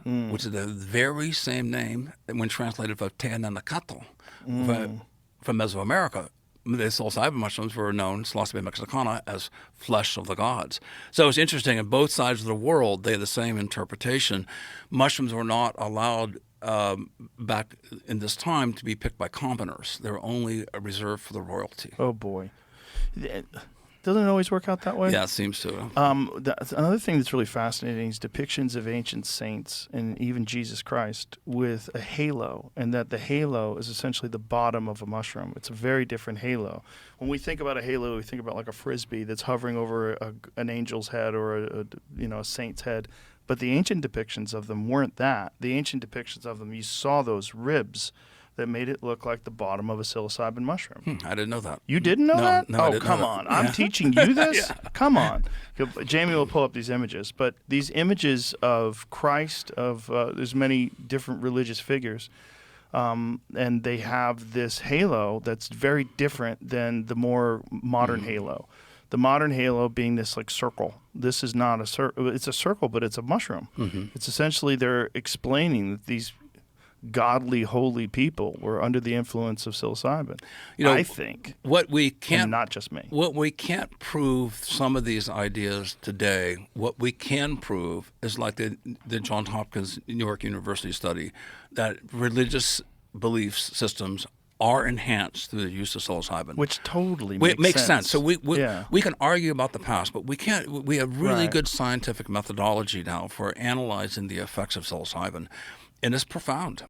which is the very same name when translated for Teananacatl from Mesoamerica. The psilocybin mushrooms were known, Psilocybin mexicana, as flesh of the gods. So it's interesting, in both sides of the world, they had the same interpretation. Mushrooms were not allowed back in this time to be picked by commoners. They were only reserved for the royalty. Oh, boy. Doesn't it always work out that way? Yeah, it seems to. Another thing that's really fascinating is depictions of ancient saints and even Jesus Christ with a halo, and that the halo is essentially the bottom of a mushroom. It's a very different halo. When we think about a halo, we think about like a frisbee that's hovering over an angel's head or a saint's head. But the ancient depictions of them weren't that. The ancient depictions of them, you saw those ribs that made it look like the bottom of a psilocybin mushroom. I didn't know that. You didn't know that? No, I oh, didn't come know on. that. I'm teaching you this? Yeah. Come on. Jamie will pull up these images. But these images of Christ, there's many different religious figures, and they have this halo that's very different than the more modern halo. The modern halo being this like circle. This is not a circle. It's a circle, but it's a mushroom. It's essentially they're explaining that these godly, holy people were under the influence of psilocybin. I think. What we can't, and not just me. What we can't prove some of these ideas today, what we can prove is like the Johns Hopkins New York University study, that religious belief systems are enhanced through the use of psilocybin. Which totally makes sense. So we Yeah. can argue about the past, but we can't. We have really Right. good scientific methodology now for analyzing the effects of psilocybin. And it's profound.